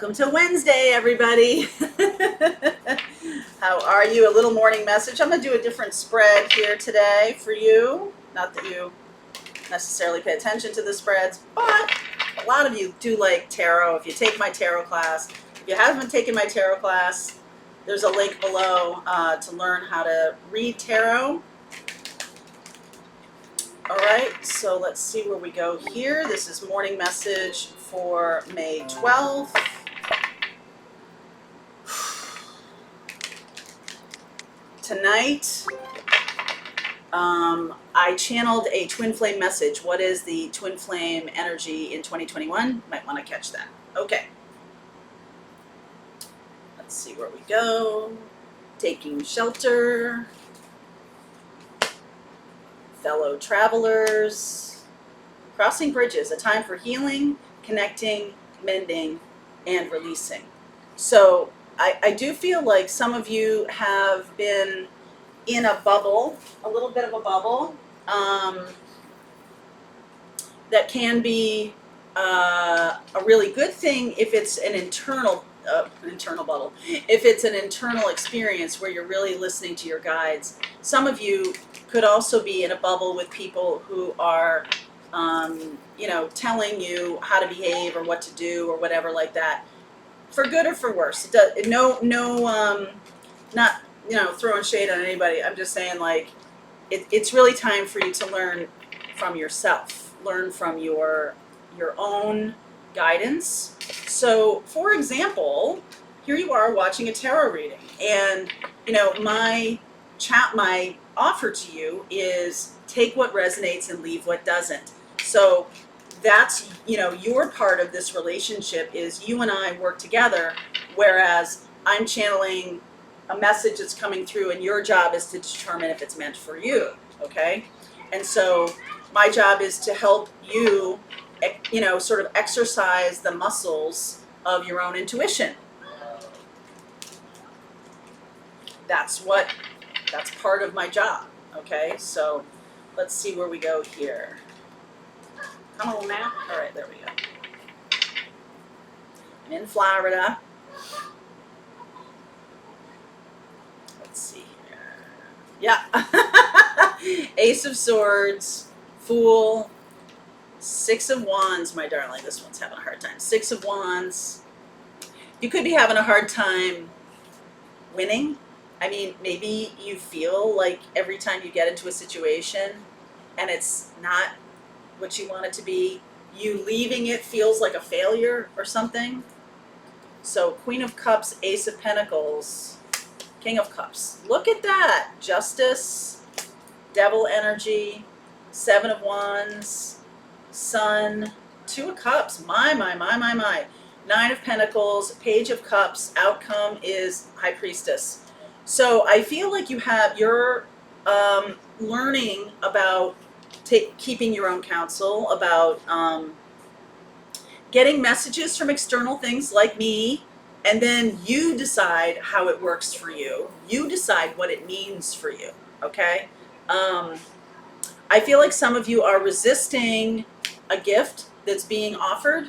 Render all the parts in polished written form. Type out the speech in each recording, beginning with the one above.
Welcome to Wednesday, everybody. How are you? A little morning message. I'm going to do a different spread here today for you. Not that you necessarily pay attention to the spreads, but a lot of you do like tarot. If you take my tarot class, if you haven't taken my tarot class, there's a link below to learn how to read tarot. All right, so let's see where we go here. This is morning message for May 12th. Tonight, I channeled a twin flame message. What is the twin flame energy in 2021? Might want to catch that. Okay. Let's see where we go. Taking shelter. Fellow travelers. Crossing bridges, a time for healing, connecting, mending, and releasing. So I do feel like some of you have been in a bubble, a little bit of a bubble, that can be a really good thing if it's an internal bubble. If it's an internal experience where you're really listening to your guides. Some of you could also be in a bubble with people who are, telling you how to behave or what to do or whatever like that, for good or for worse. Not throwing shade on anybody. I'm just saying, like, it's really time for you to learn from yourself, learn from your own guidance. So, for example, here you are watching a tarot reading, and my offer to you is take what resonates and leave what doesn't. So that's your part of this relationship is you and I work together, whereas I'm channeling a message that's coming through, and your job is to determine if it's meant for you. Okay, and so my job is to help you sort of exercise the muscles of your own intuition. That's part of my job. Okay, so let's see where we go here. Come on now. All right, there we go. I'm in Florida. Let's see here. Yeah. Ace of Swords, Fool, Six of Wands, my darling. This one's having a hard time. Six of Wands. You could be having a hard time winning. I mean, maybe you feel like every time you get into a situation and it's not what you want it to be, you leaving it feels like a failure or something. So Queen of Cups, Ace of Pentacles, King of Cups. Look at that. Justice, Devil energy, Seven of Wands, Sun, Two of Cups. My. Nine of Pentacles, Page of Cups. Outcome is High Priestess. So I feel like you're learning about keeping your own counsel, about getting messages from external things like me, and then you decide how it works for you. You decide what it means for you, okay? I feel like some of you are resisting a gift that's being offered,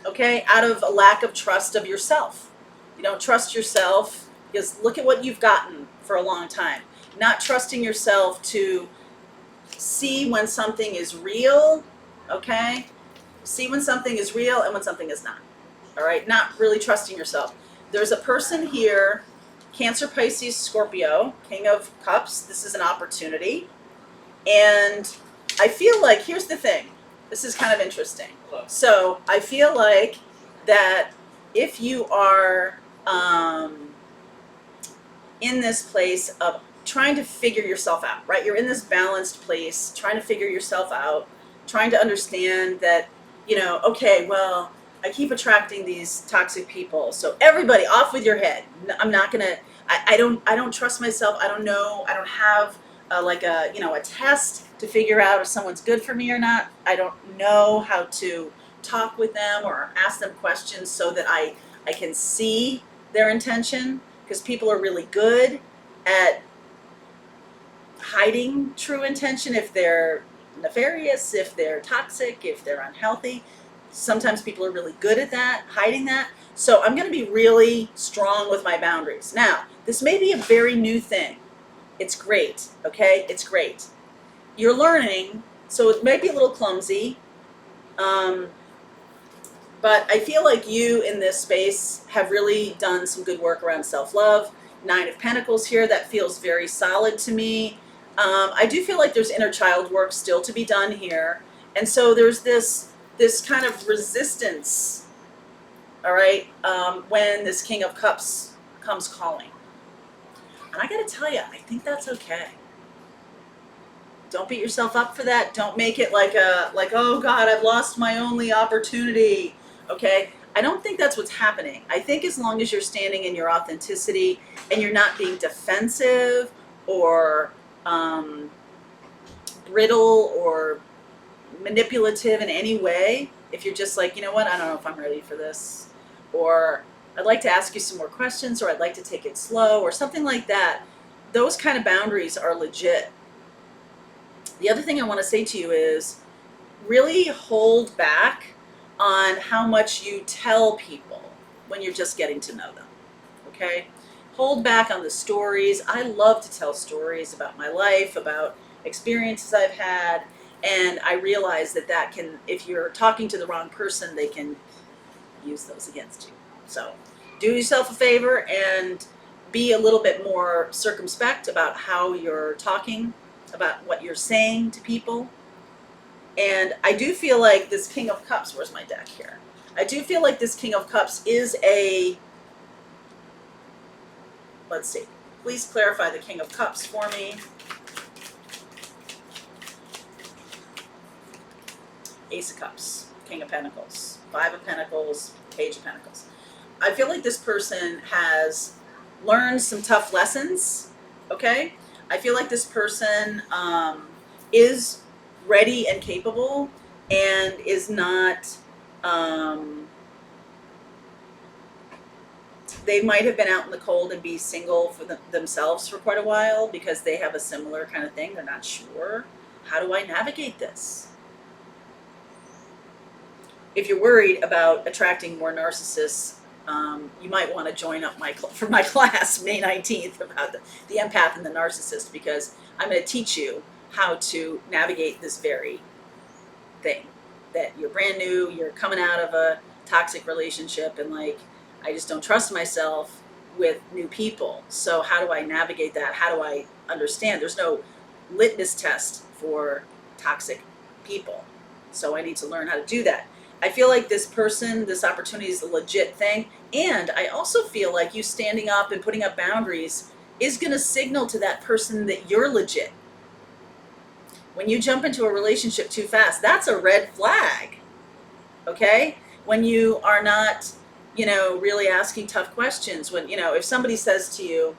okay, out of a lack of trust of yourself. You don't trust yourself because look at what you've gotten for a long time. Not trusting yourself to see when something is real, okay? See when something is real and when something is not, all right? Not really trusting yourself. There's a person here, Cancer, Pisces, Scorpio, King of Cups. This is an opportunity. And I feel like, here's the thing. This is kind of interesting. So I feel like that if you are in this place of trying to figure yourself out, right? You're in this balanced place, trying to figure yourself out, trying to understand that, okay, well, I keep attracting these toxic people. So everybody off with your head. I'm not going to, I don't trust myself. I don't know. I don't have a test to figure out if someone's good for me or not. I don't know how to talk with them or ask them questions so that I can see their intention, because people are really good at hiding true intention if they're nefarious, if they're toxic, if they're unhealthy. Sometimes people are really good at that, hiding that. So I'm going to be really strong with my boundaries. Now, this may be a very new thing. It's great, okay? It's great. You're learning, so it may be a little clumsy. But I feel like you in this space have really done some good work around self-love. 9 of Pentacles here, that feels very solid to me. I do feel like there's inner child work still to be done here. And so there's this kind of resistance, all right, when this King of Cups comes calling. And I got to tell you, I think that's okay. Don't beat yourself up for that. Don't make it like oh God, I've lost my only opportunity. Okay? I don't think that's what's happening. I think as long as you're standing in your authenticity and you're not being defensive or brittle or manipulative in any way, if you're just like, you know what, I don't know if I'm ready for this, or I'd like to ask you some more questions, or I'd like to take it slow, or something like that, those kind of boundaries are legit. The other thing I want to say to you is really hold back on how much you tell people when you're just getting to know them, okay? Hold back on the stories. I love to tell stories about my life, about experiences I've had, and I realize that can, if you're talking to the wrong person, they can use those against you. So do yourself a favor and be a little bit more circumspect about how you're talking, about what you're saying to people. And I do feel like this King of Cups, where's my deck here? I do feel like this King of Cups is let's see, please clarify the King of Cups for me. Ace of Cups, King of Pentacles, 5 of Pentacles, Page of Pentacles. I feel like this person has learned some tough lessons, okay? I feel like this person is ready and capable and is not, they might have been out in the cold and be single for themselves for quite a while because they have a similar kind of thing. They're not sure. How do I navigate this? If you're worried about attracting more narcissists, you might want to join up for my class May 19th about the empath and the narcissist, because I'm going to teach you how to navigate this very thing, that you're brand new, you're coming out of a toxic relationship, and like, I just don't trust myself with new people. So how do I navigate that? How do I understand? There's no litmus test for toxic people. So I need to learn how to do that. I feel like this person, this opportunity is a legit thing. And I also feel like you standing up and putting up boundaries is going to signal to that person that you're legit. When you jump into a relationship too fast, that's a red flag. Okay? When you are not, really asking tough questions. When, if somebody says to you,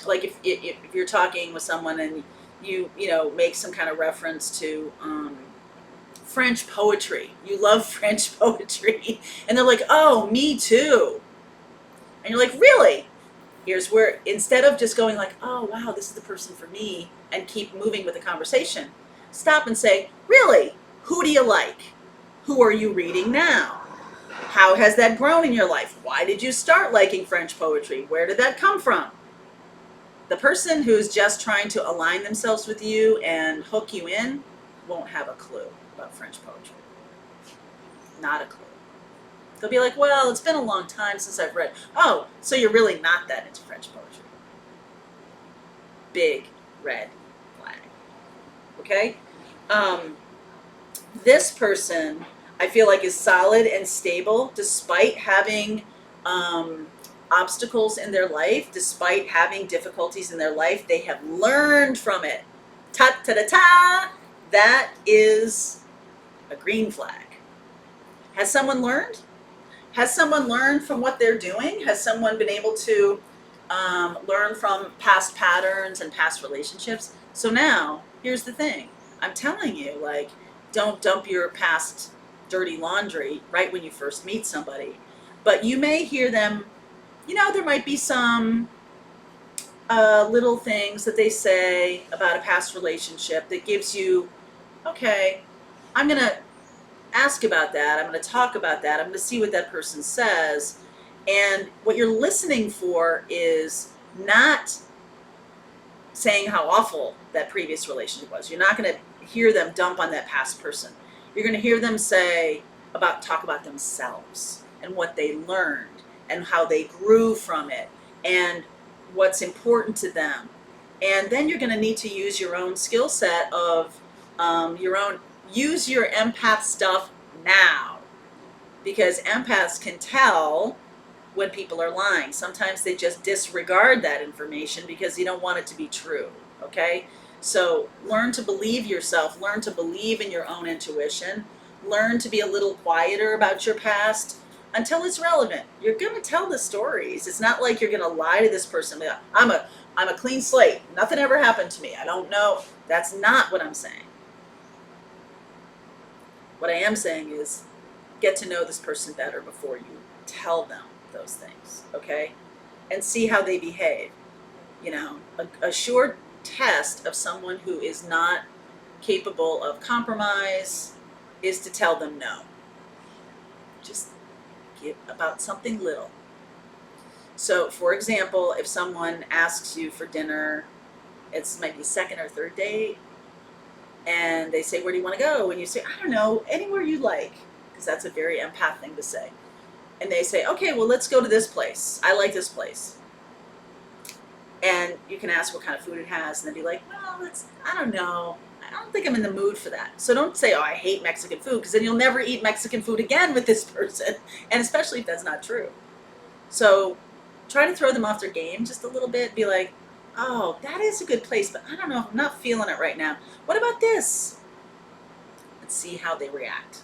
like if you're talking with someone and you make some kind of reference to, French poetry. You love French poetry. And they're like, oh, me too. And you're like, really? Here's where, instead of just going like, oh, wow, this is the person for me, and keep moving with the conversation, stop and say, really? Who do you like? Who are you reading now? How has that grown in your life? Why did you start liking French poetry? Where did that come from? The person who's just trying to align themselves with you and hook you in won't have a clue about French poetry. Not a clue. They'll be like, well, it's been a long time since I've read. Oh, so you're really not that into French poetry. Big red flag. Okay? This person, I feel like, is solid and stable despite having obstacles in their life, despite having difficulties in their life. They have learned from it. Ta-ta-ta-ta! That is a green flag. Has someone learned? Has someone learned from what they're doing? Has someone been able to learn from past patterns and past relationships? So now, here's the thing. I'm telling you, like, don't dump your past dirty laundry right when you first meet somebody. But you may hear them, there might be some little things that they say about a past relationship that gives you, okay, I'm going to ask about that. I'm going to talk about that. I'm going to see what that person says. And what you're listening for is not saying how awful that previous relationship was. You're not going to hear them dump on that past person. You're going to hear them talk about themselves and what they learned and how they grew from it and what's important to them. And then you're going to need to use your own skill set of use your empath stuff now, because empaths can tell when people are lying. Sometimes they just disregard that information because you don't want it to be true, okay? So learn to believe yourself, learn to believe in your own intuition, learn to be a little quieter about your past until it's relevant. You're going to tell the stories. It's not like you're going to lie to this person. I'm a clean slate. Nothing ever happened to me. I don't know. That's not what I'm saying. What I am saying is get to know this person better before you tell them those things, okay? And see how they behave. You know, a sure test of someone who is not capable of compromise is to tell them no. Just give about something little. So, for example, if someone asks you for dinner, it's maybe second or third date, and they say, where do you want to go? And you say, I don't know, anywhere you like, because that's a very empath thing to say. And they say, okay, well, let's go to this place. I like this place. And you can ask what kind of food it has, and then be like, well, I don't know. I don't think I'm in the mood for that. So don't say, oh, I hate Mexican food, because then you'll never eat Mexican food again with this person, and especially if that's not true. So try to throw them off their game just a little bit. Be like, oh, that is a good place, but I don't know, I'm not feeling it right now. What about this? Let's see how they react.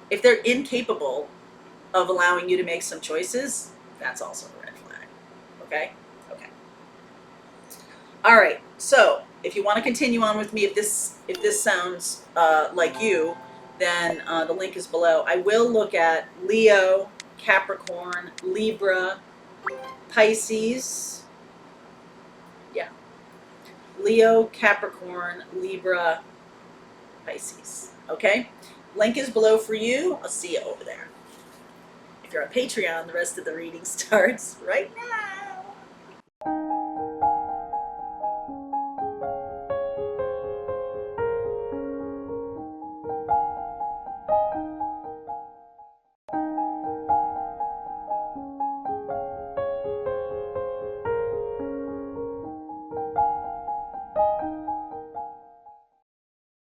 If they're incapable of allowing you to make some choices, that's also a red flag. Okay? Okay. All right. So if you want to continue on with me, if this sounds like you, then the link is below. I will look at Leo, Capricorn, Libra, Pisces. Yeah. Leo, Capricorn, Libra, Pisces. Okay? Link is below for you. I'll see you over there. If you're on Patreon, the rest of the reading starts right now.